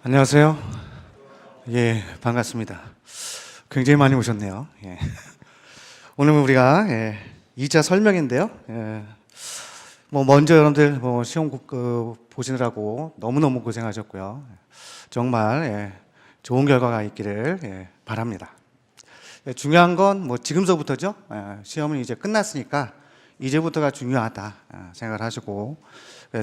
안녕하세요. 예, 반갑습니다. 굉장히 많이 오셨네요. 예. 오늘 우리가 2차 설명인데요. 먼저 여러분들 시험 보시느라고 너무너무 고생하셨고요. 정말 좋은 결과가 있기를 바랍니다. 중요한 건 지금서부터죠. 시험은 이제 끝났으니까 이제부터가 중요하다 생각을 하시고,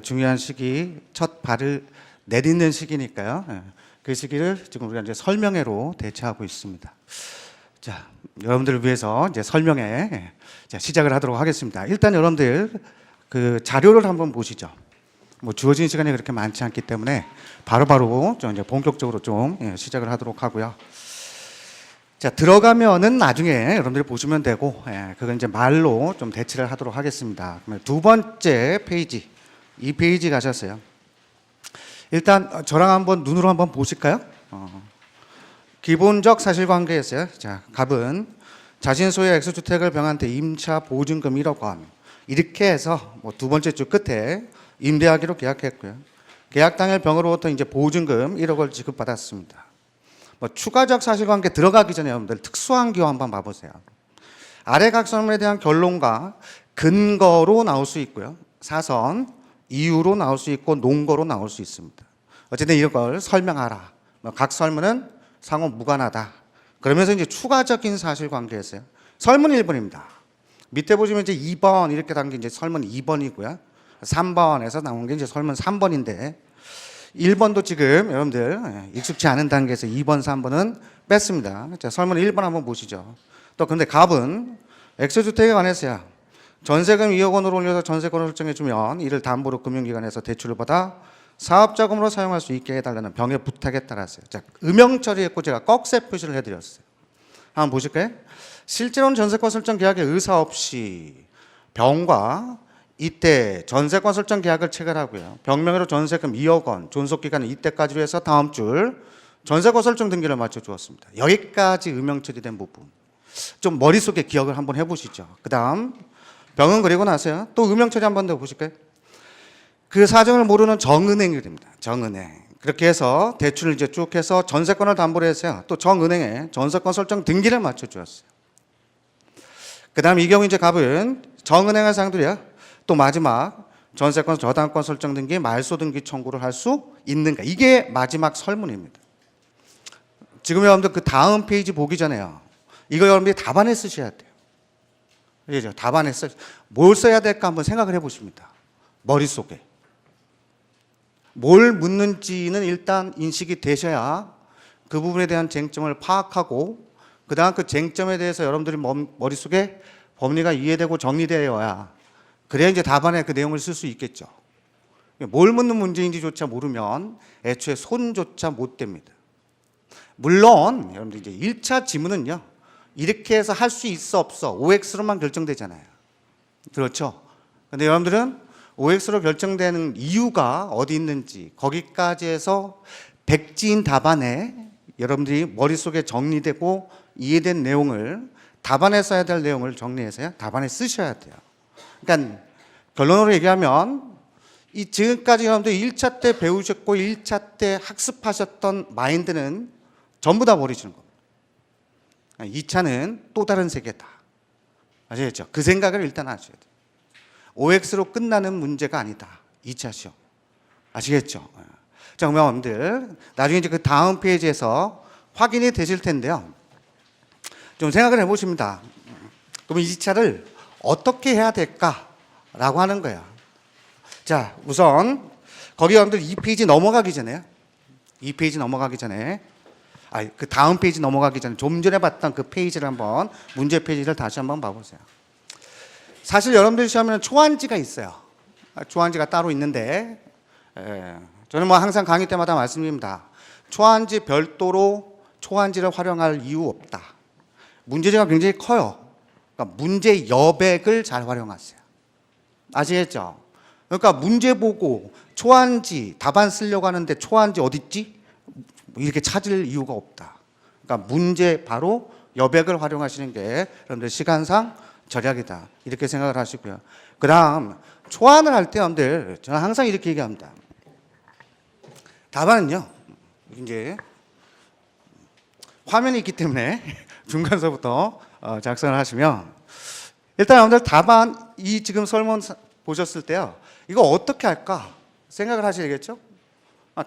중요한 시기, 첫 발을 내딛는 시기니까요. 그 시기를 지금 우리가 이제 설명회로 대체하고 있습니다. 자, 여러분들을 위해서 이제 설명회 시작을 하도록 하겠습니다. 일단 여러분들 그 자료를 한번 보시죠. 주어진 시간이 그렇게 많지 않기 때문에 바로바로 좀 이제 본격적으로 좀 시작을 하도록 하고요. 자, 들어가면은 나중에 여러분들이 보시면 되고, 그건 이제 말로 좀 대치를 하도록 하겠습니다. 그러면 두 번째 페이지, 이 페이지 가셨어요. 일단 저랑 한번 눈으로 한번 보실까요? 기본적 사실관계였어요. 자, 갑은 자신 소유의 X주택을 병한테 임차 보증금 1억 원, 이렇게 해서 두 번째 줄 끝에 임대하기로 계약했고요. 계약 당일 병으로부터 이제 보증금 1억 원을 지급받았습니다. 추가적 사실관계 들어가기 전에 여러분들 특수한 기호 한번 봐보세요. 아래 각 설문에 대한 결론과 근거로 나올 수 있고요. 사선, 이유로 나올 수 있고 논거로 나올 수 있습니다. 어쨌든 이걸 설명하라. 각 설문은 상호 무관하다. 그러면서 이제 추가적인 사실관계였어요. 설문 1번입니다. 밑에 보시면 이제 2번 이렇게 담긴 이제 설문 2번이고요. 3번에서 나온 게 이제 설문 3번인데 1번도 지금 여러분들 익숙치 않은 단계에서 2번, 3번은 뺐습니다. 자, 설문 1번 한번 보시죠. 또 근데 갑은 X주택에 관해서야 전세금 2억 원으로 올려서 전세권을 설정해주면 이를 담보로 금융기관에서 대출을 받아 사업자금으로 사용할 수 있게 해달라는 병의 부탁에 따랐어요. 자, 음영 처리했고 제가 꺽쇠 표시를 해드렸어요. 한번 보실까요? 실제로는 전세권 설정 계약에 의사 없이 병과 이때 전세권 설정 계약을 체결하고요. 병명의로 전세금 2억 원, 존속기간은 이때까지로 해서 다음 줄 전세권 설정 등기를 맞춰주었습니다. 여기까지 음영 처리된 부분. 좀 머릿속에 기억을 한번 해보시죠. 그 다음 병은 그리고 나서요. 또 음영 처리 한번 더 보실까요? 그 사정을 모르는 정은행이 됩니다. 정은행. 그렇게 해서 대출을 이제 쭉 해서 전세권을 담보로 해서요. 또 정은행에 전세권 설정 등기를 맞춰주었어요. 그 다음 이 경우 이제 갑은 정은행을 상대로요. 또 마지막 전세권 저당권 설정 등기 말소 등기 청구를 할 수 있는가. 이게 마지막 설문입니다. 지금 여러분들 그 다음 페이지 보기 전에요. 이거 여러분들이 답안에 쓰셔야 돼요. 그죠? 답안에 뭘 써야 될까 한번 생각을 해보십니다. 머릿속에. 뭘 묻는지는 일단 인식이 되셔야 그 부분에 대한 쟁점을 파악하고 그 다음 그 쟁점에 대해서 여러분들이 머릿속에 법리가 이해되고 정리되어야 그래야 이제 답안에 그 내용을 쓸 수 있겠죠. 뭘 묻는 문제인지조차 모르면 애초에 손조차 못 댑니다. 물론 여러분들 이제 1차 지문은요. 이렇게 해서 할 수 있어 없어 OX로만 결정되잖아요. 그렇죠? 근데 여러분들은 OX로 결정되는 이유가 어디 있는지 거기까지 해서 백지인 답안에 여러분들이 머릿속에 정리되고 이해된 내용을 답안에 써야 될 내용을 정리해서요. 답안에 쓰셔야 돼요. 그러니까 결론으로 얘기하면 이 지금까지 여러분들 1차 때 배우셨고 1차 때 학습하셨던 마인드는 전부 다 버리시는 겁니다. 2차는 또 다른 세계다. 아시겠죠? 그 생각을 일단 하셔야 돼요. OX로 끝나는 문제가 아니다. 2차 시험. 아시겠죠? 자, 그러면 여러분들 나중에 이제 그 다음 페이지에서 확인이 되실 텐데요. 좀 생각을 해보십니다. 그럼 2차를 어떻게 해야 될까라고 하는 거예요. 자, 우선 거기 여러분들 2페이지 넘어가기 전에요. 2페이지 넘어가기 전에 그 다음 페이지 넘어가기 전에 좀 전에 봤던 그 페이지를 한번 문제 페이지를 다시 한번 봐보세요. 사실 여러분들 시험에는 초안지가 있어요. 초안지가 따로 있는데 저는 항상 강의 때마다 말씀드립니다. 초안지 별도로 초안지를 활용할 이유 없다. 문제지가 굉장히 커요. 그러니까 문제 여백을 잘 활용하세요. 아시겠죠? 그러니까 문제 보고 초안지 답안 쓰려고 하는데 초안지 어디 있지? 이렇게 찾을 이유가 없다. 그러니까 문제 바로 여백을 활용하시는 게 여러분들 시간상 절약이다. 이렇게 생각을 하시고요. 그 다음 초안을 할 때 여러분들 저는 항상 이렇게 얘기합니다. 답안은요. 이제 화면이 있기 때문에 중간서부터 작성을 하시면 일단 여러분들 답안 이 지금 설문 보셨을 때요. 이거 어떻게 할까 생각을 하셔야겠죠?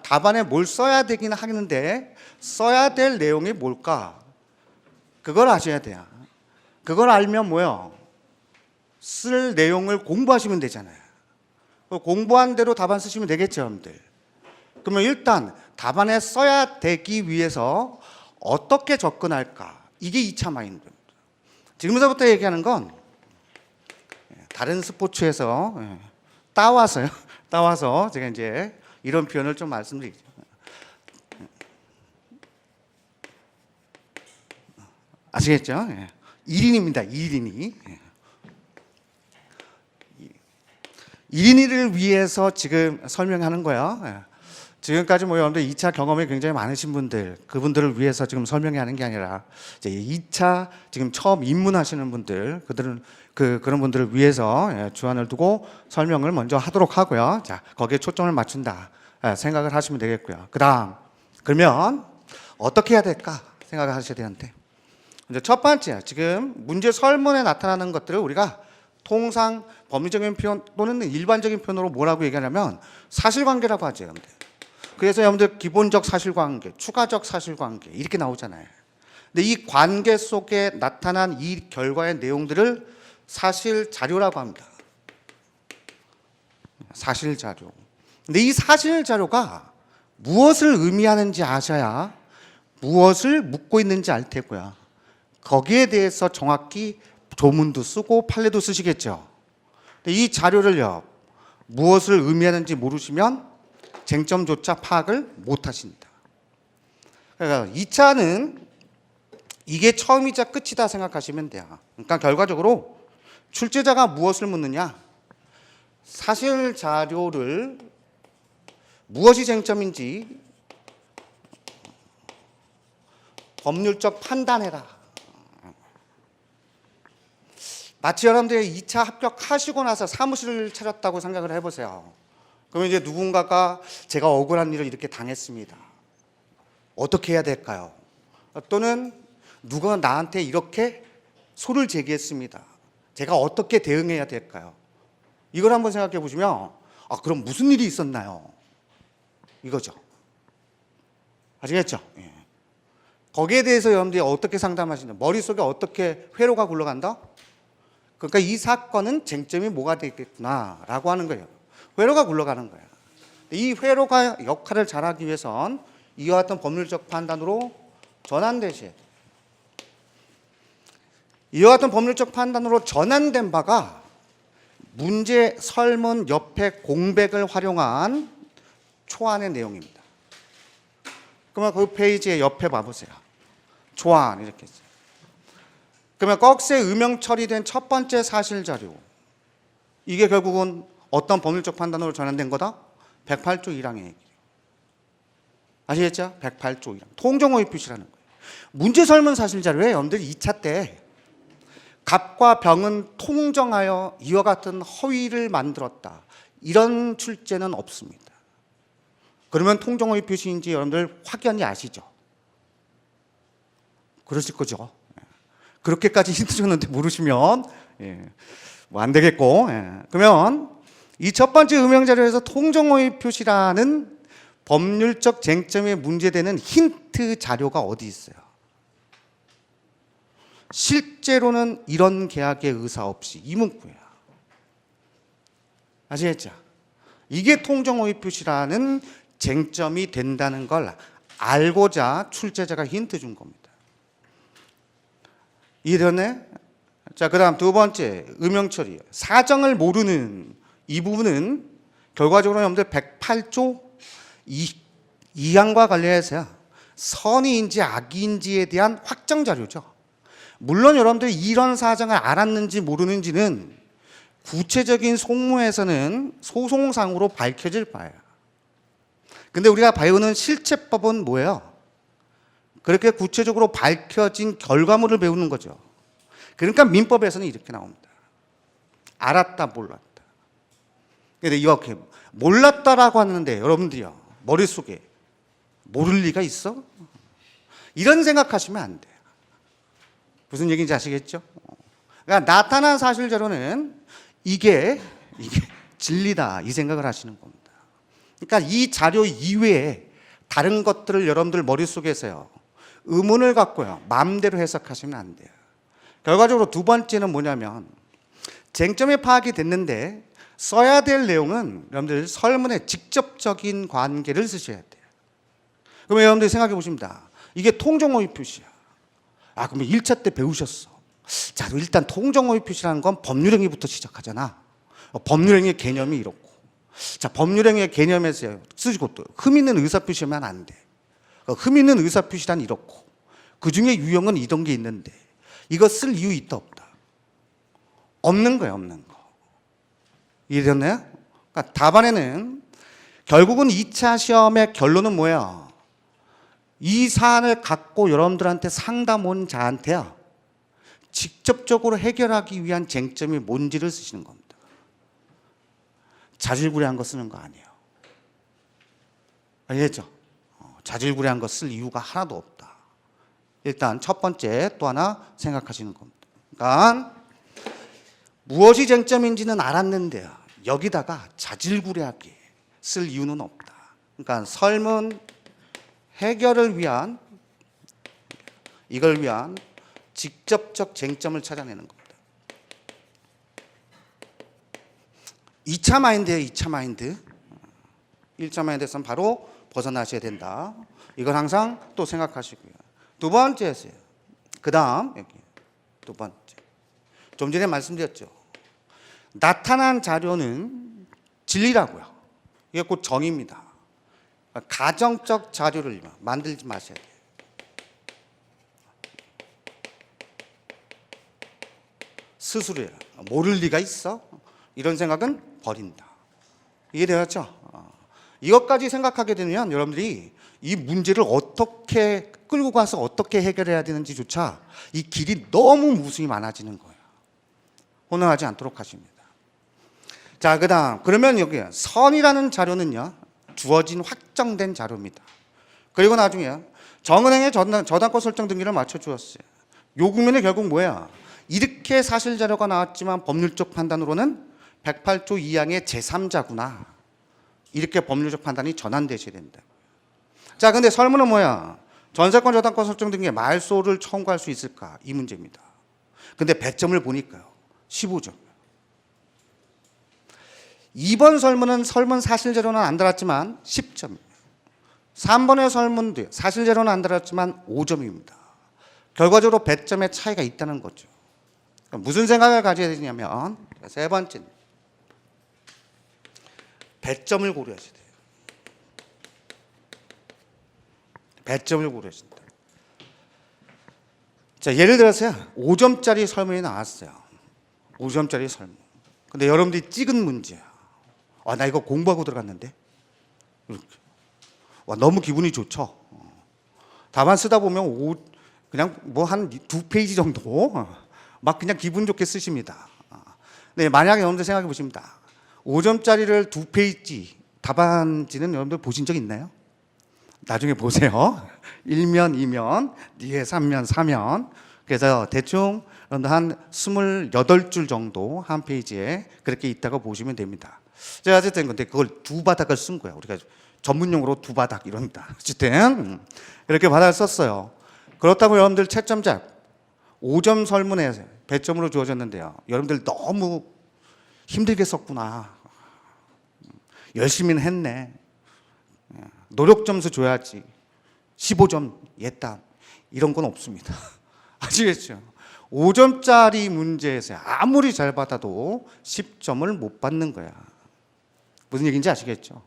답안에 뭘 써야 되긴 하겠는데 써야 될 내용이 뭘까? 그걸 아셔야 돼요. 그걸 알면 뭐요? 쓸 내용을 공부하시면 되잖아요. 공부한 대로 답안 쓰시면 되겠죠, 여러분들. 그러면 일단 답안에 써야 되기 위해서 어떻게 접근할까? 이게 2차 마인드입니다. 지금부터 얘기하는 건 다른 스포츠에서 따와서요. 따와서 제가 이제 이런 표현을 좀 말씀드리죠. 아시겠죠? 1인입니다. 1인이. 1인이를 위해서 지금 설명하는 거예요. 지금까지 뭐 여러분들 2차 경험이 굉장히 많으신 분들, 그분들을 위해서 지금 설명이 하는 게 아니라 이제 2차 지금 처음 입문하시는 분들, 그런 분들을 위해서 주안을 두고 설명을 먼저 하도록 하고요. 자, 거기에 초점을 맞춘다 생각을 하시면 되겠고요. 그러면 어떻게 해야 될까 생각을 하셔야 되는데, 이제 첫 번째, 지금 문제 설문에 나타나는 것들을 우리가 통상 법리적인 표현 또는 일반적인 표현으로 뭐라고 얘기하냐면 사실관계라고 하죠, 여러분들. 그래서 여러분들 기본적 사실관계, 추가적 사실관계 이렇게 나오잖아요. 근데 이 관계 속에 나타난 이 결과의 내용들을 사실자료라고 합니다. 사실자료. 근데 이 사실자료가 무엇을 의미하는지 아셔야 무엇을 묻고 있는지 알 테고요. 거기에 대해서 정확히 조문도 쓰고 판례도 쓰시겠죠. 근데 이 자료를요, 무엇을 의미하는지 모르시면 쟁점조차 파악을 못 하신다. 그러니까 2차는 이게 처음이자 끝이다 생각하시면 돼요. 그러니까 결과적으로 출제자가 무엇을 묻느냐? 사실 자료를 무엇이 쟁점인지 법률적 판단해라. 마치 여러분들이 2차 합격하시고 나서 사무실을 차렸다고 생각을 해보세요. 그러면 이제 누군가가 제가 억울한 일을 이렇게 당했습니다. 어떻게 해야 될까요? 또는 누가 나한테 이렇게 소를 제기했습니다. 제가 어떻게 대응해야 될까요? 이걸 한번 생각해 보시면 그럼 무슨 일이 있었나요? 이거죠. 아시겠죠? 예. 거기에 대해서 여러분들이 어떻게 상담하시냐, 머릿속에 어떻게 회로가 굴러간다? 그러니까 이 사건은 쟁점이 뭐가 되겠구나라고 하는 거예요. 회로가 굴러가는 거예요. 이 회로가 역할을 잘하기 위해선 이와 같은 법률적 판단으로 전환되셔야 돼요. 이와 같은 법률적 판단으로 전환된 바가 문제 설문 옆에 공백을 활용한 초안의 내용입니다. 그러면 그 페이지의 옆에 봐보세요. 초안 이렇게 있어요. 그러면 꺽쇠 음영 처리된 첫 번째 사실자료, 이게 결국은 어떤 법률적 판단으로 전환된 거다? 108조 1항의 얘기예요. 아시겠죠? 108조 1항. 통정호의 표시라는 거예요. 문제 설문 사실자료에 여러분들이 2차 때 갑과 병은 통정하여 이와 같은 허위를 만들었다, 이런 출제는 없습니다. 그러면 통정호의 표시인지 여러분들 확연히 아시죠? 그러실 거죠. 그렇게까지 힌트 줬는데 모르시면 뭐 안 되겠고. 그러면 이 첫 번째 음영자료에서 통정호의 표시라는 법률적 쟁점에 문제되는 힌트 자료가 어디 있어요? 실제로는 이런 계약의 의사 없이 이 문구예요. 아시겠죠? 이게 통정호의 표시라는 쟁점이 된다는 걸 알고자 출제자가 힌트 준 겁니다. 이해되었네? 자, 그 다음 두 번째, 음영처리. 사정을 모르는 이 부분은 결과적으로 여러분들 108조 2항과 관련해서 선의인지 악의인지에 대한 확정 자료죠. 물론 여러분들이 이런 사정을 알았는지 모르는지는 구체적인 송무에서는 소송상으로 밝혀질 바예요. 근데 우리가 배우는 실체법은 뭐예요? 그렇게 구체적으로 밝혀진 결과물을 배우는 거죠. 그러니까 민법에서는 이렇게 나옵니다. 알았다, 몰랐다. 근데 이렇게 몰랐다라고 하는데 여러분들이요, 머릿속에 모를 리가 있어? 이런 생각하시면 안 돼요. 무슨 얘기인지 아시겠죠? 그러니까 나타난 사실 자료는 이게 진리다 이 생각을 하시는 겁니다. 그러니까 이 자료 이외에 다른 것들을 여러분들 머릿속에서요 의문을 갖고요 마음대로 해석하시면 안 돼요. 결과적으로 두 번째는 뭐냐면 쟁점이 파악이 됐는데 써야 될 내용은 여러분들 설문의 직접적인 관계를 쓰셔야 돼요. 그러면 여러분들이 생각해 보십니다. 이게 통정어휘 표시야. 그러면 1차 때 배우셨어. 자, 일단 통정어휘 표시라는 건 법률행위부터 시작하잖아. 법률행위 개념이 이렇고. 자, 법률행위의 개념에서 쓰시고 또 흠 있는 의사표시하면 안 돼. 흠 있는 의사표시란 이렇고. 그 중에 유형은 이런 게 있는데 이거 쓸 이유 있다 없다? 없는 거예요, 없는 거. 이해됐나요? 그러니까 답안에는 결국은 2차 시험의 결론은 뭐야? 이 사안을 갖고 여러분들한테 상담 온 자한테요 직접적으로 해결하기 위한 쟁점이 뭔지를 쓰시는 겁니다. 자질구레한 거 쓰는 거 아니에요. 알겠죠? 자질구레한 거 쓸 이유가 하나도 없다. 일단 첫 번째 또 하나 생각하시는 겁니다. 그러니까 무엇이 쟁점인지는 알았는데요 여기다가 자질구레하게 쓸 이유는 없다. 그러니까 설문 해결을 위한 이걸 위한 직접적 쟁점을 찾아내는 겁니다. 2차 마인드예요. 2차 마인드. 1차 마인드에서는 바로 벗어나셔야 된다. 이걸 항상 또 생각하시고요. 두 번째세요. 그 다음 여기 두 번째. 좀 전에 말씀드렸죠. 나타난 자료는 진리라고요. 이게 곧 정의입니다. 가정적 자료를 만들지 마셔야 돼요. 스스로야. 모를 리가 있어? 이런 생각은 버린다. 이해되었죠? 이것까지 생각하게 되면 여러분들이 이 문제를 어떻게 끌고 가서 어떻게 해결해야 되는지조차 이 길이 너무 무수히 많아지는 거예요. 혼동하지 않도록 하십니다. 자, 그 다음 그러면 여기 선이라는 자료는요 주어진 확정된 자료입니다. 그리고 나중에 정은행의 저당권 설정 등기를 맞춰주었어요. 요 국면이 결국 뭐야? 이렇게 사실 자료가 나왔지만 법률적 판단으로는 108조 2항의 제3자구나. 이렇게 법률적 판단이 전환되셔야 된다. 자, 근데 설문은 뭐야? 전세권 저당권 설정 등기에 말소를 청구할 수 있을까? 이 문제입니다. 근데 배점을 보니까요 15점. 2번 설문은 설문 사실자료는 안 달았지만 10점입니다. 3번의 설문도 사실자료는 안 달았지만 5점입니다. 결과적으로 배점의 차이가 있다는 거죠. 무슨 생각을 가져야 되냐면 세 번째 배점을 고려하셔야 돼요. 배점을 고려하신다. 자, 예를 들어서 5점짜리 설문이 나왔어요. 5점짜리 설문. 근데 여러분들이 찍은 문제야. 나 이거 공부하고 들어갔는데? 이렇게. 너무 기분이 좋죠? 답안 쓰다 보면 그냥 뭐 한 2페이지 정도 막 그냥 기분 좋게 쓰십니다. 네, 만약에 여러분들 생각해 보십니다. 5점짜리를 2페이지 답안지는 여러분들 보신 적 있나요? 나중에 보세요. 1면, 2면, 뒤에 3면, 4면. 그래서 대충 한 28줄 정도 한 페이지에 그렇게 있다고 보시면 됩니다. 제가 어쨌든 근데 그걸 두 바닥을 쓴 거예요. 우리가 전문용어로 두 바닥 이럽니다. 어쨌든 이렇게 바닥을 썼어요. 그렇다고 여러분들 채점작 5점 설문에 배점으로 주어졌는데요. 여러분들 너무 힘들게 썼구나. 열심히는 했네. 노력 점수 줘야지. 15점 예단 이런 건 없습니다. 아시겠죠? 5점짜리 문제에서 아무리 잘 받아도 10점을 못 받는 거야. 무슨 얘기인지 아시겠죠?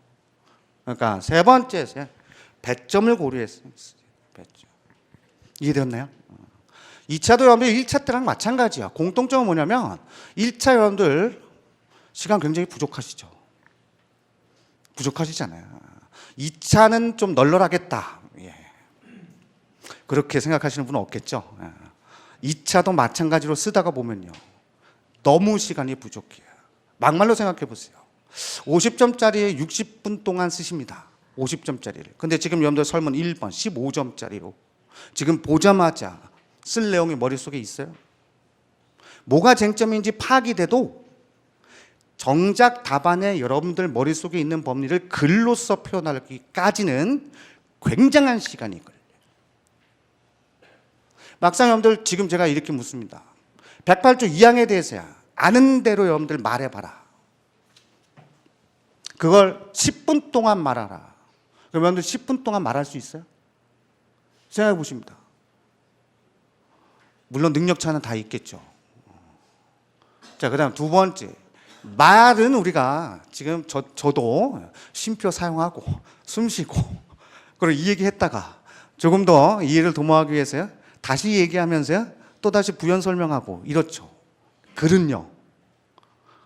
그러니까 세 번째 배점을 고려했어요. 배점. 이해되었나요? 2차도 여러분들 1차 때랑 마찬가지야. 공통점은 뭐냐면 1차 여러분들 시간 굉장히 부족하시죠? 부족하시잖아요. 2차는 좀 널널하겠다. 예. 그렇게 생각하시는 분은 없겠죠? 2차도 마찬가지로 쓰다가 보면요. 너무 시간이 부족해요. 막말로 생각해 보세요. 50점짜리에 60분 동안 쓰십니다. 50점짜리를. 근데 지금 여러분들 설문 1번 15점짜리로 지금 보자마자 쓸 내용이 머릿속에 있어요. 뭐가 쟁점인지 파악이 돼도 정작 답안에 여러분들 머릿속에 있는 법리를 글로써 표현하기까지는 굉장한 시간이 걸려요. 막상 여러분들 지금 제가 이렇게 묻습니다. 108조 2항에 대해서야 아는 대로 여러분들 말해봐라. 그걸 10분 동안 말하라. 그럼 여러분들 10분 동안 말할 수 있어요? 생각해 보십니다. 물론 능력차는 다 있겠죠. 자, 그다음 두 번째. 말은 우리가 지금 저도 쉼표 사용하고 숨 쉬고 그리고 이 얘기 했다가 조금 더 이해를 도모하기 위해서요. 다시 얘기하면서요. 또 다시 부연 설명하고 이렇죠. 글은요.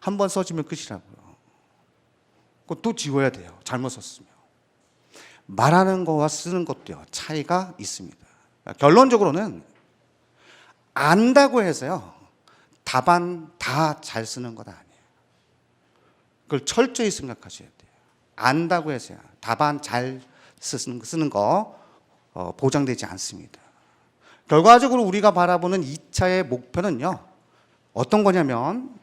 한 번 써지면 끝이라고요. 그거 또 지워야 돼요. 잘못 썼으면. 말하는 거와 쓰는 것도요. 차이가 있습니다. 결론적으로는 안다고 해서요. 답안 다 잘 쓰는 것 아니에요. 그걸 철저히 생각하셔야 돼요. 안다고 해서요. 답안 잘 쓰는 거 보장되지 않습니다. 결과적으로 우리가 바라보는 2차의 목표는요. 어떤 거냐면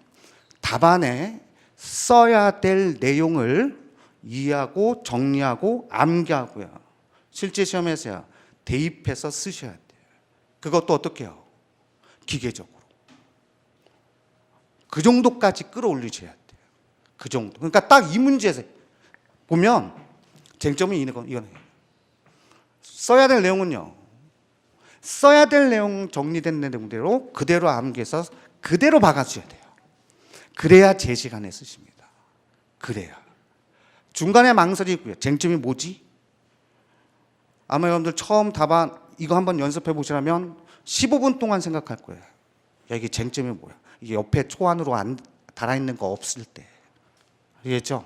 답안에 써야 될 내용을 이해하고 정리하고 암기하고요. 실제 시험에서요. 대입해서 쓰셔야 돼요. 그것도 어떻게 해요? 기계적으로. 그 정도까지 끌어올리셔야 돼요. 그 정도. 그러니까 딱 이 문제에서 보면 쟁점이 이거는 써야 될 내용은요. 써야 될 내용 정리된 내용대로 그대로 암기해서 그대로 박아주셔야 돼요. 그래야 제 시간에 쓰십니다. 그래야. 중간에 망설이 있고요. 쟁점이 뭐지? 아마 여러분들 처음 답안 이거 한번 연습해 보시라면 15분 동안 생각할 거예요. 야, 이게 쟁점이 뭐야? 이게 옆에 초안으로 달아있는 거 없을 때. 알겠죠?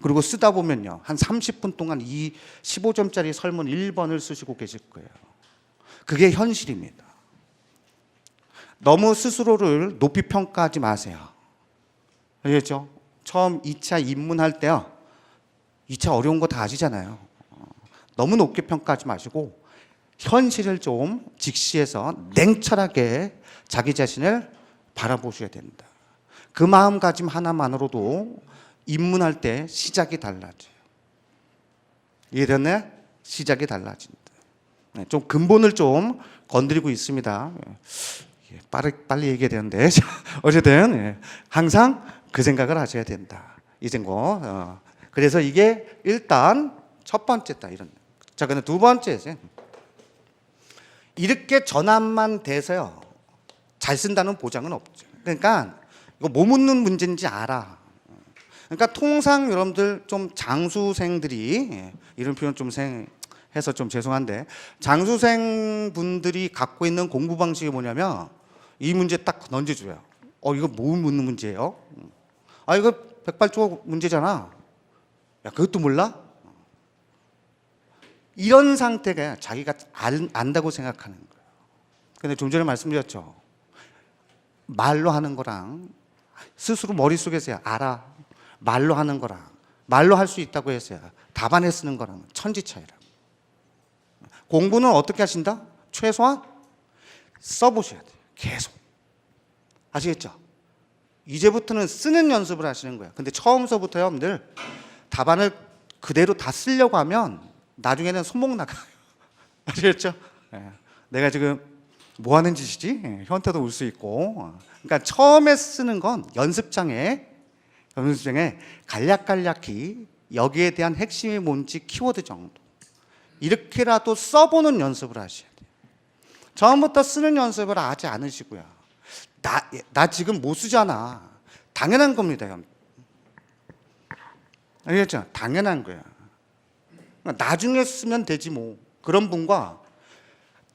그리고 쓰다 보면요. 한 30분 동안 이 15점짜리 설문 1번을 쓰시고 계실 거예요. 그게 현실입니다. 너무 스스로를 높이 평가하지 마세요. 알겠죠? 처음 2차 입문할 때요. 2차 어려운 거 다 아시잖아요. 너무 높게 평가하지 마시고 현실을 좀 직시해서 냉철하게 자기 자신을 바라보셔야 된다. 그 마음가짐 하나만으로도 입문할 때 시작이 달라져요. 이해됐네? 시작이 달라진다. 좀 근본을 좀 건드리고 있습니다. 빨리 얘기해야 되는데 어쨌든 항상 그 생각을 하셔야 된다. 이 생각. 그래서 이게 일단 첫 번째다. 이런. 자, 근데 두 번째 이렇게 전환만 돼서요. 잘 쓴다는 보장은 없죠. 그러니까 이거 뭐 묻는 문제인지 알아. 그러니까 통상 여러분들 좀 장수생들이 이런 표현 좀 해서 좀 죄송한데 장수생 분들이 갖고 있는 공부 방식이 뭐냐면 이 문제 딱 던져줘요. 이거 뭐 묻는 문제예요? 이거 108조 문제잖아. 야, 그것도 몰라? 이런 상태가 자기가 안다고 생각하는 거예요. 근데 좀 전에 말씀드렸죠. 말로 하는 거랑 스스로 머릿속에서 알아. 말로 하는 거랑 말로 할 수 있다고 해서야 답안에 쓰는 거랑 천지 차이라고. 공부는 어떻게 하신다? 최소한 써보셔야 돼요. 계속. 아시겠죠? 이제부터는 쓰는 연습을 하시는 거예요. 근데 처음서부터 여러분들 답안을 그대로 다 쓰려고 하면 나중에는 손목 나가요. 아시겠죠? 내가 지금 뭐 하는 짓이지? 현타도 올 수 있고. 그러니까 처음에 쓰는 건 연습장에 간략간략히 여기에 대한 핵심이 뭔지 키워드 정도. 이렇게라도 써보는 연습을 하셔야 돼요. 처음부터 쓰는 연습을 하지 않으시고요. 나 지금 못 쓰잖아. 당연한 겁니다. 알겠죠? 당연한 거야. 나중에 쓰면 되지 뭐. 그런 분과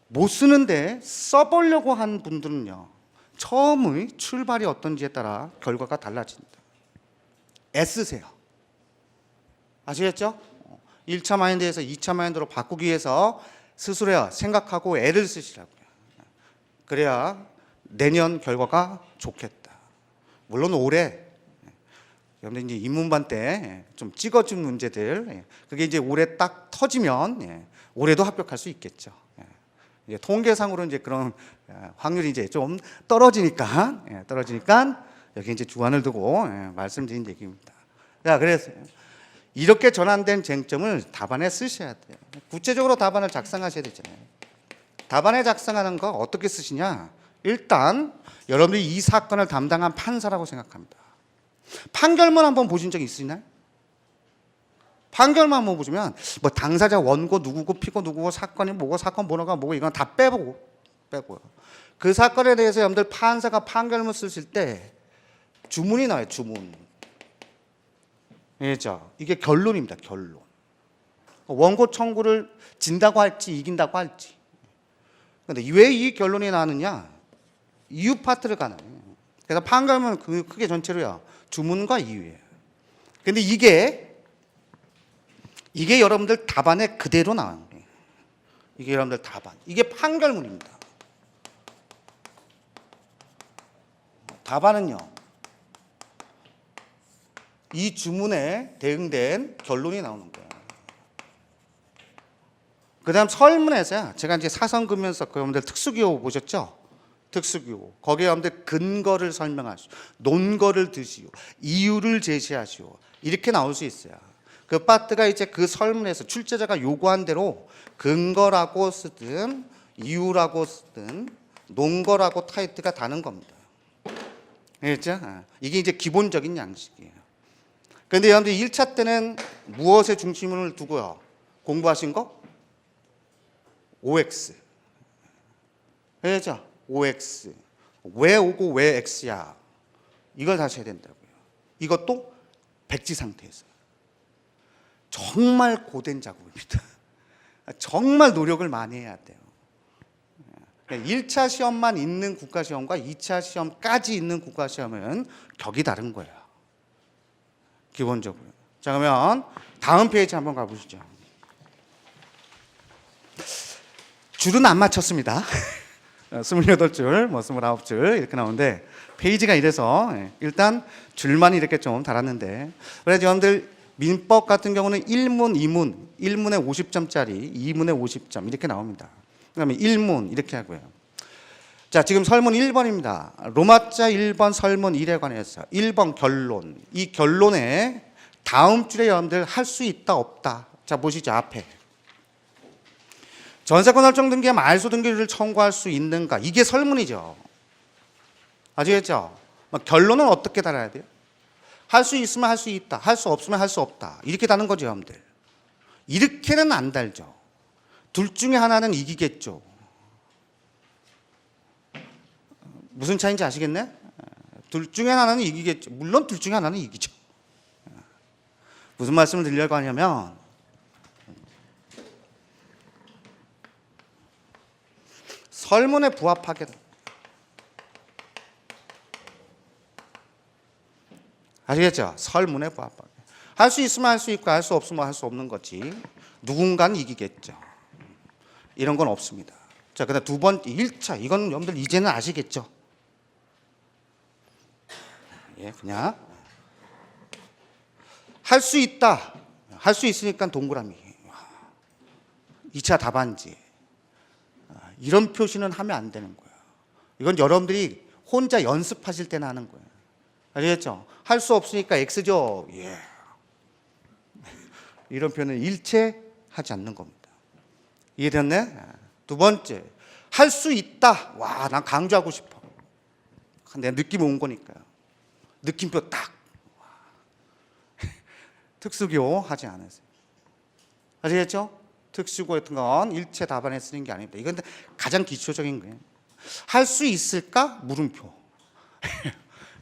못 쓰는데 써보려고 한 분들은요. 처음의 출발이 어떤지에 따라 결과가 달라진다. 애쓰세요. 아시겠죠? 1차 마인드에서 2차 마인드로 바꾸기 위해서 스스로야 생각하고 애를 쓰시라고요. 그래야 내년 결과가 좋겠다. 물론 올해 여러분들 이제 인문반 때 좀 찍어준 문제들, 그게 이제 올해 딱 터지면 올해도 합격할 수 있겠죠. 이제 통계상으로 이제 그런 확률이 이제 좀 떨어지니까 여기 이제 주안을 두고 말씀드린 얘기입니다. 자, 그래서 이렇게 전환된 쟁점을 답안에 쓰셔야 돼요. 구체적으로 답안을 작성하셔야 되잖아요. 답안에 작성하는 거 어떻게 쓰시냐? 일단 여러분들이 이 사건을 담당한 판사라고 생각합니다. 판결문 한번 보신 적 있으시나요? 판결문 한번 보시면 뭐 당사자 원고 누구고 피고 누구고 사건이 뭐고 사건 번호가 뭐고 이건 다 빼고요. 그 사건에 대해서 여러분들 판사가 판결문 쓰실 때 주문이 나와요. 주문. 그렇죠? 이게 결론입니다. 결론. 원고 청구를 진다고 할지 이긴다고 할지. 그런데 왜 이 결론이 나느냐? 이유 파트를 가는. 그래서 판결문 크게 전체로요. 주문과 이유예요. 근데 이게 여러분들 답안에 그대로 나오는 거예요. 이게 여러분들 답안. 이게 판결문입니다. 답안은요. 이 주문에 대응된 결론이 나오는 거예요. 그 다음 설문에서요. 제가 이제 사성금면서 여러분들 특수기호 보셨죠? 특수기호. 거기에 여러분들 근거를 설명하시오. 논거를 드시오. 이유를 제시하시오. 이렇게 나올 수 있어요. 그 파트가 이제 그 설문에서 출제자가 요구한 대로 근거라고 쓰든 이유라고 쓰든 논거라고 타이틀가 다는 겁니다. 알겠죠? 이게 이제 기본적인 양식이에요. 그런데 여러분들 1차 때는 무엇에 중심을 두고요? 공부하신 거? OX. 알겠죠? OX. 왜 O고 왜 X야? 이걸 다시 해야 된다고요. 이것도 백지 상태에서. 정말 고된 작업입니다. 정말 노력을 많이 해야 돼요. 1차 시험만 있는 국가시험과 2차 시험까지 있는 국가시험은 격이 다른 거예요. 기본적으로. 자, 그러면 다음 페이지 한번 가보시죠. 줄은 안 맞췄습니다. 28줄, 뭐 29줄 이렇게 나오는데 페이지가 이래서 일단 줄만 이렇게 좀 달았는데, 그래서 여러분들 민법 같은 경우는 1문, 2문, 1문에 50점짜리, 2문에 50점 이렇게 나옵니다. 그다음에 1문 이렇게 하고요. 자, 지금 설문 1번입니다. 로마자 1번 설문 1에 관해서 1번 결론. 이 결론에 다음 줄에 여러분들 할 수 있다 없다. 자, 보시죠. 앞에. 전세권 설정 등기에 말소 등기를 청구할 수 있는가? 이게 설문이죠. 아시겠죠? 결론은 어떻게 달아야 돼요? 할 수 있으면 할 수 있다. 할 수 없으면 할 수 없다. 이렇게 다는 거죠, 여러분들. 이렇게는 안 달죠. 둘 중에 하나는 이기겠죠. 무슨 차이인지 아시겠네? 둘 중에 하나는 이기겠죠. 물론 둘 중에 하나는 이기죠. 무슨 말씀을 드리려고 하냐면 설문에 부합하게 아시겠죠? 설문에 부합하게 할 수 있으면 할 수 있고 할 수 없으면 할 수 없는 거지. 누군가는 이기겠죠. 이런 건 없습니다. 자, 그다음 두 번째 1차. 이건 여러분들 이제는 아시겠죠? 예, 그냥 할 수 있다. 할 수 있으니까 동그라미. 2차 답안지. 이런 표시는 하면 안 되는 거예요. 이건 여러분들이 혼자 연습하실 때나 하는 거예요. 아시겠죠? 할 수 없으니까 X죠. 예. 이런 표현은 일체 하지 않는 겁니다. 이해됐네? 두 번째, 할 수 있다. 와, 난 강조하고 싶어. 내 느낌 온 거니까요. 느낌표 딱. 특수기호 하지 않으세요. 아시겠죠? 특수기호 같은 건 일체 답안에 쓰는 게 아닙니다. 이건 가장 기초적인 거예요. 할 수 있을까? 물음표.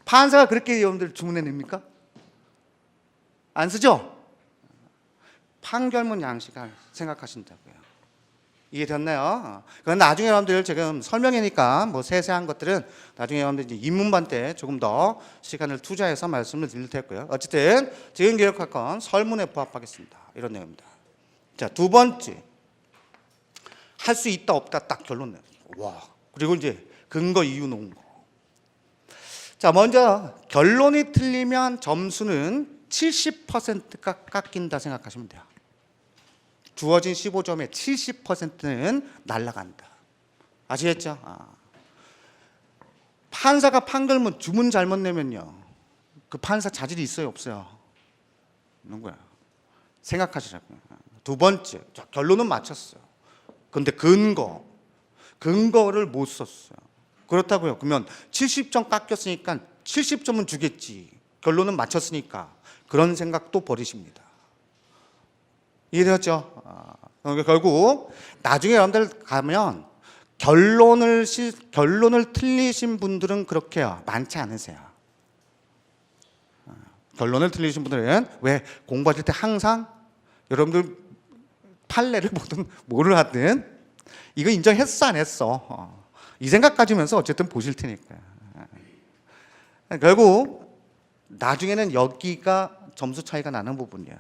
판사가 그렇게 여러분들 주문해 냅니까? 안 쓰죠? 판결문 양식을 생각하신다고요. 이해됐나요? 그건 나중에 여러분들 지금 설명이니까 뭐 세세한 것들은 나중에 여러분들 이제 입문반 때 조금 더 시간을 투자해서 말씀을 드릴 테고요. 어쨌든 지금 기억할 건 설문에 부합하겠습니다. 이런 내용입니다. 자, 두 번째, 할 수 있다 없다 딱 결론 내요. 와, 그리고 이제 근거 이유 놓은 거. 자, 먼저 결론이 틀리면 점수는 70%가 깎인다 생각하시면 돼요. 주어진 15점의 70%는 날아간다. 아시겠죠? 판사가 판결문 주문 잘못 내면요, 그 판사 자질이 있어요, 없어요? 없는 거야. 생각하시라고요. 두 번째, 자, 결론은 맞췄어요. 근데 근거를 못 썼어요. 그렇다고요. 그러면 70점 깎였으니까 70점은 주겠지. 결론은 맞췄으니까. 그런 생각도 버리십니다. 이해되었죠? 그러니까 결국 나중에 여러분들 가면 결론을 틀리신 분들은 그렇게 많지 않으세요. 결론을 틀리신 분들은 왜 공부하실 때 항상 여러분들 판례를 보든 뭐를 하든 이거 인정했어 안 했어 이 생각 가지면서 어쨌든 보실 테니까. 결국 나중에는 여기가 점수 차이가 나는 부분이에요.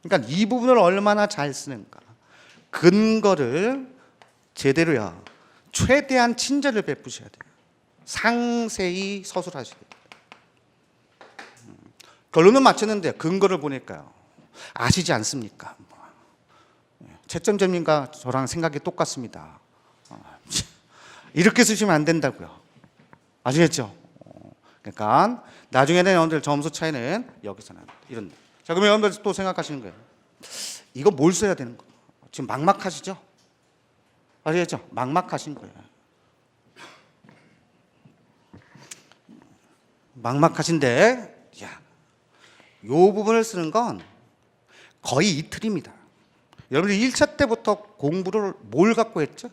그러니까 이 부분을 얼마나 잘 쓰는가, 근거를 제대로요, 최대한 친절을 베푸셔야 돼요. 상세히 서술하셔야 돼요. 결론은 맞췄는데 근거를 보니까요, 아시지 않습니까? 채점점님과 저랑 생각이 똑같습니다. 이렇게 쓰시면 안 된다고요. 아시겠죠? 그러니까 나중에는 여러분들 점수 차이는 여기서는 이런. 자, 그러면 여러분들 또 생각하시는 거예요. 이거 뭘 써야 되는 거예요? 지금 막막하시죠? 아시겠죠? 막막하신 거예요. 막막하신데, 야, 요 부분을 쓰는 건 거의 이틀입니다. 여러분들 1차 때부터 공부를 뭘 갖고 했죠?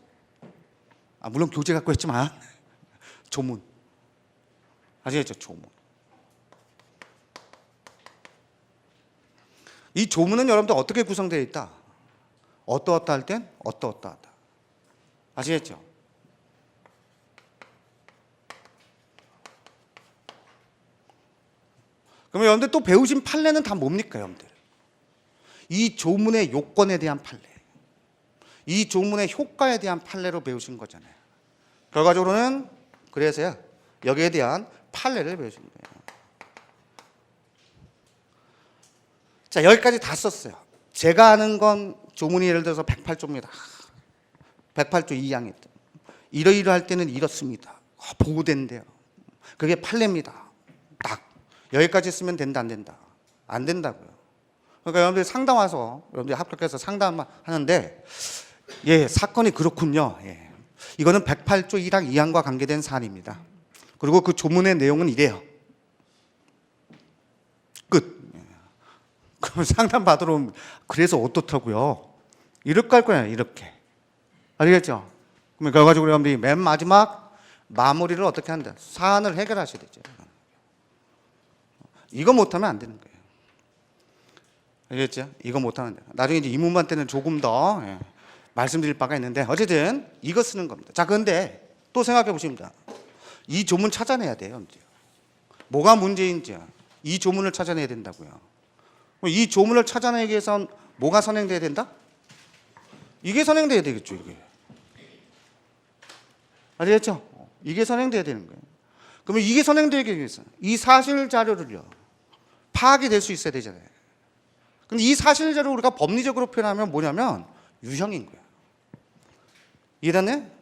물론 교재 갖고 했지만 조문. 아시겠죠? 조문. 이 조문은 여러분들 어떻게 구성되어 있다? 어떠어떠 할 땐 어떠어떠하다. 아시겠죠? 그러면 여러분들 또 배우신 판례는 다 뭡니까, 여러분들? 이 조문의 요건에 대한 판례, 이 조문의 효과에 대한 판례로 배우신 거잖아요. 결과적으로는 그래서요, 여기에 대한 판례를 배우신 거예요. 자, 여기까지 다 썼어요. 제가 아는 건 조문이 예를 들어서 108조입니다. 108조 2항이 이러이러할 때는 이렇습니다. 보고된대요. 그게 판례입니다. 딱 여기까지 쓰면 된다, 안 된다? 안 된다고요. 그러니까 여러분들이 상담 와서 여러분들이 합격해서 상담하는데, 예, 사건이 그렇군요. 예. 이거는 108조 1항 2항과 관계된 사안입니다. 그리고 그 조문의 내용은 이래요. 끝. 그럼 상담 받으러 오면 그래서 어떻다고요? 이렇게 할 거예요. 이렇게. 아시겠죠? 그러면 결과적으로 여러분들이 맨 마지막 마무리를 어떻게 한다? 사안을 해결하셔야 되죠. 이거 못하면 안 되는 거예요. 알겠죠? 이거 못하면 돼요. 나중에 이제 입문반 때는 조금 더 말씀드릴 바가 있는데, 어쨌든 이거 쓰는 겁니다. 자, 그런데 또 생각해 보십니다. 이 조문 찾아내야 돼요. 뭐가 문제인지 이 조문을 찾아내야 된다고요. 이 조문을 찾아내기 위해서 뭐가 선행돼야 된다? 이게 선행돼야 되겠죠. 이게. 아시겠죠? 이게 선행돼야 되는 거예요. 그러면 이게 선행되기 위해서 이 사실 자료를요, 파악이 될 수 있어야 되잖아요. 근데 이 사실 자료를 우리가 법리적으로 표현하면 뭐냐면 유형인 거예요. 이해됐네?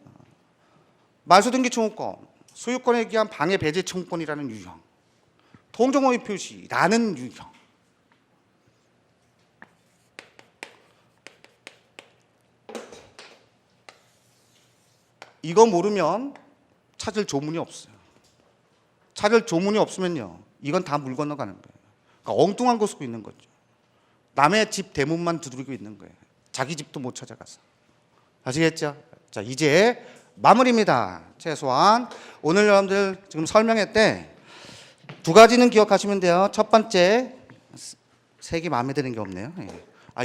말소등기 청구권, 소유권에 기한 방해 배제 청구권이라는 유형, 통정호의 표시라는 유형. 이거 모르면 찾을 조문이 없어요. 찾을 조문이 없으면요, 이건 다 물 건너가는 거예요. 그러니까 엉뚱한 거 쓰고 있는 거죠. 남의 집 대문만 두드리고 있는 거예요. 자기 집도 못 찾아가서. 아시겠죠? 자, 이제 마무리입니다. 최소한 오늘 여러분들 지금 설명회 때 두 가지는 기억하시면 돼요. 첫 번째, 색이 마음에 드는 게 없네요.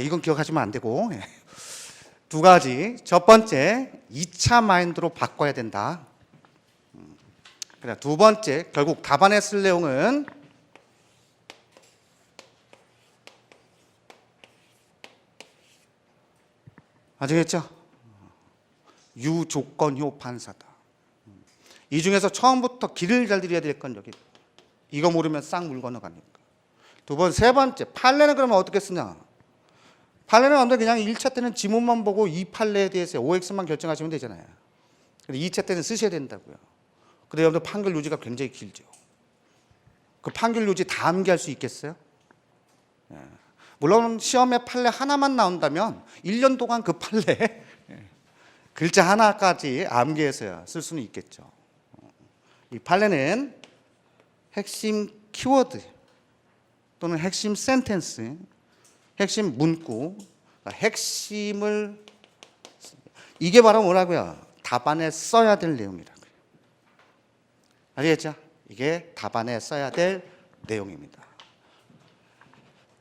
이건 기억하시면 안 되고, 두 가지. 첫 번째, 2차 마인드로 바꿔야 된다. 그래, 두 번째, 결국 답안에 쓸 내용은 아시겠죠? 유조건효 판사다. 이 중에서 처음부터 길을 잘 들여야 될 건 여기. 이거 모르면 싹 물 건너가니까. 세 번째, 판례는 그러면 어떻게 쓰냐? 판례는 여러분들 그냥 1차 때는 지문만 보고 이 판례에 대해서 OX만 결정하시면 되잖아요. 근데 2차 때는 쓰셔야 된다고요. 근데 여러분들 판결 요지가 굉장히 길죠. 그 판결 요지 다 암기할 수 있겠어요? 물론 시험에 판례 하나만 나온다면 1년 동안 그 판례 글자 하나까지 암기해서야 쓸 수는 있겠죠. 이 판례는 핵심 키워드 또는 핵심 센텐스, 핵심 문구, 핵심을 이게 바로 뭐라고요? 답안에 써야 될 내용이라고요. 아시겠죠? 이게 답안에 써야 될 내용입니다.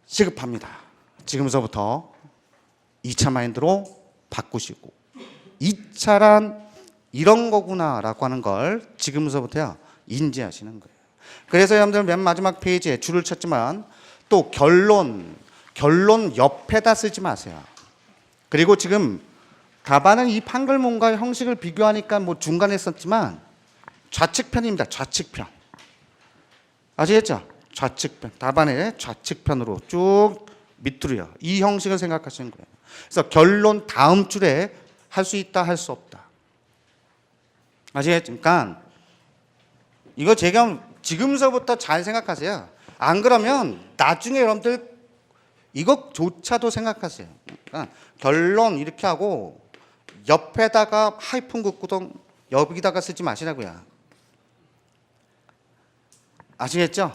시급합니다. 지금서부터 2차 마인드로 바꾸시고 2차란 이런 거구나라고 하는 걸 지금서부터 인지하시는 거예요. 그래서 여러분들 맨 마지막 페이지에 줄을 쳤지만 또 결론 옆에다 쓰지 마세요. 그리고 지금 답안은 이 판결문과 형식을 비교하니까 뭐 중간에 썼지만 좌측편입니다. 좌측편. 아시겠죠? 좌측편. 답안의 좌측편으로 쭉 밑으로요. 이 형식을 생각하시는 거예요. 그래서 결론 다음 줄에 할 수 있다, 할 수 없다. 아시겠죠? 그러니까 이거 제가 지금서부터 잘 생각하세요. 안 그러면 나중에 여러분들 이것조차도 생각하세요. 그러니까 결론 이렇게 하고 옆에다가 하이픈 긋고도 여기다가 쓰지 마시라고요. 아시겠죠?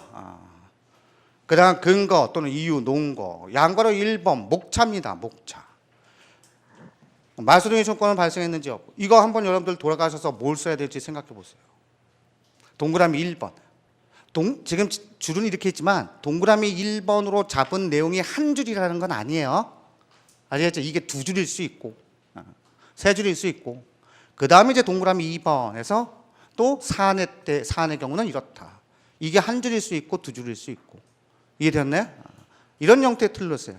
그 다음 근거 또는 이유, 논거. 양과로 1번 목차입니다. 목차. 말소동의 조건은 발생했는지 없고. 이거 한번 여러분들 돌아가셔서 뭘 써야 될지 생각해 보세요. 동그라미 1번. 지금 줄은 이렇게 있지만 동그라미 1번으로 잡은 내용이 한 줄이라는 건 아니에요. 아시겠죠? 이게 두 줄일 수 있고 세 줄일 수 있고 그 다음에 이제 동그라미 2번에서 또 사안의 경우는 이렇다. 이게 한 줄일 수 있고 두 줄일 수 있고. 이해되었나요? 이런 형태의 틀로 써요.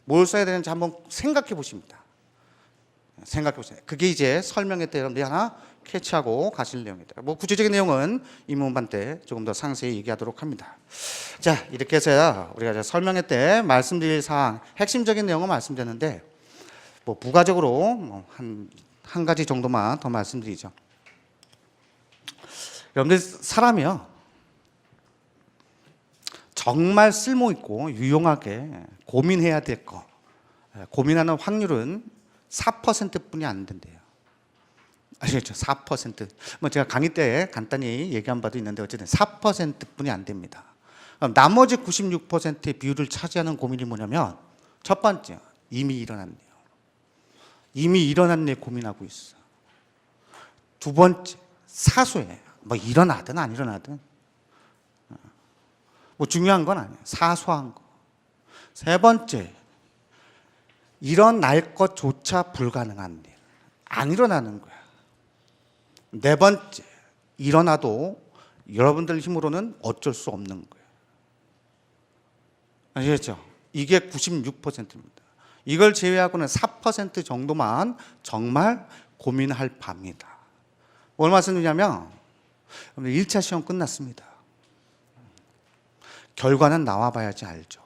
뭘 써야 되는지 한번 생각해 보십니다. 생각해 보세요. 그게 이제 설명회 때 여러분들이 하나 캐치하고 가실 내용이다. 뭐 구체적인 내용은 입문반 때 조금 더 상세히 얘기하도록 합니다. 자, 이렇게 해서야 우리가 이제 설명회 때 말씀드릴 사항, 핵심적인 내용은 말씀드렸는데 뭐 부가적으로 뭐 한 가지 정도만 더 말씀드리죠. 여러분들 사람이요 정말 쓸모 있고 유용하게 고민해야 될 거, 고민하는 확률은 4%뿐이 안 된대요. 아시겠죠? 4%. 뭐 제가 강의 때 간단히 얘기한 바도 있는데 어쨌든 4%뿐이 안 됩니다. 그럼 나머지 96%의 비율을 차지하는 고민이 뭐냐면 첫 번째, 이미 일어났네요. 이미 일어난 일 고민하고 있어. 두 번째, 사소해. 뭐 일어나든 안 일어나든 뭐 중요한 건 아니에요. 사소한 거. 세 번째, 일어날 것조차 불가능한 일. 안 일어나는 거야. 네 번째, 일어나도 여러분들 힘으로는 어쩔 수 없는 거예요. 아시겠죠? 이게 96%입니다. 이걸 제외하고는 4% 정도만 정말 고민할 바입니다. 뭘 말씀드리냐면 1차 시험 끝났습니다. 결과는 나와봐야지 알죠.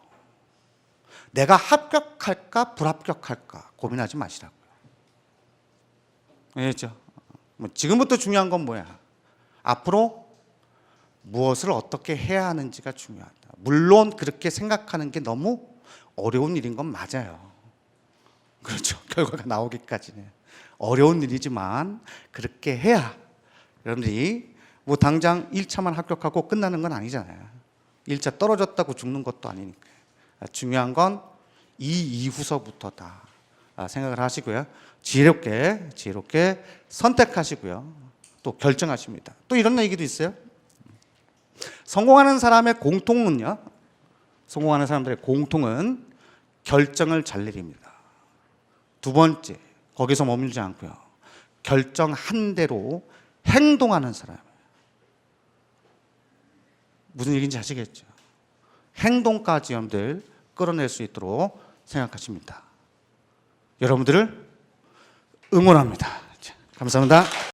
내가 합격할까 불합격할까 고민하지 마시라고요. 알겠죠? 지금부터 중요한 건 뭐야? 앞으로 무엇을 어떻게 해야 하는지가 중요하다. 물론 그렇게 생각하는 게 너무 어려운 일인 건 맞아요. 그렇죠. 결과가 나오기까지는 어려운 일이지만 그렇게 해야 여러분들이 뭐 당장 1차만 합격하고 끝나는 건 아니잖아요. 1차 떨어졌다고 죽는 것도 아니니까. 중요한 건 이 이후서부터다 생각을 하시고요. 지혜롭게 선택하시고요. 또 결정하십니다. 또 이런 얘기도 있어요. 성공하는 사람의 공통은요. 성공하는 사람들의 공통은 결정을 잘 내립니다. 두 번째, 거기서 머물지 않고요. 결정한 대로 행동하는 사람이에요. 무슨 얘기인지 아시겠죠? 행동까지 여러분들 끌어낼 수 있도록 생각하십니다. 여러분들을 응원합니다. 감사합니다.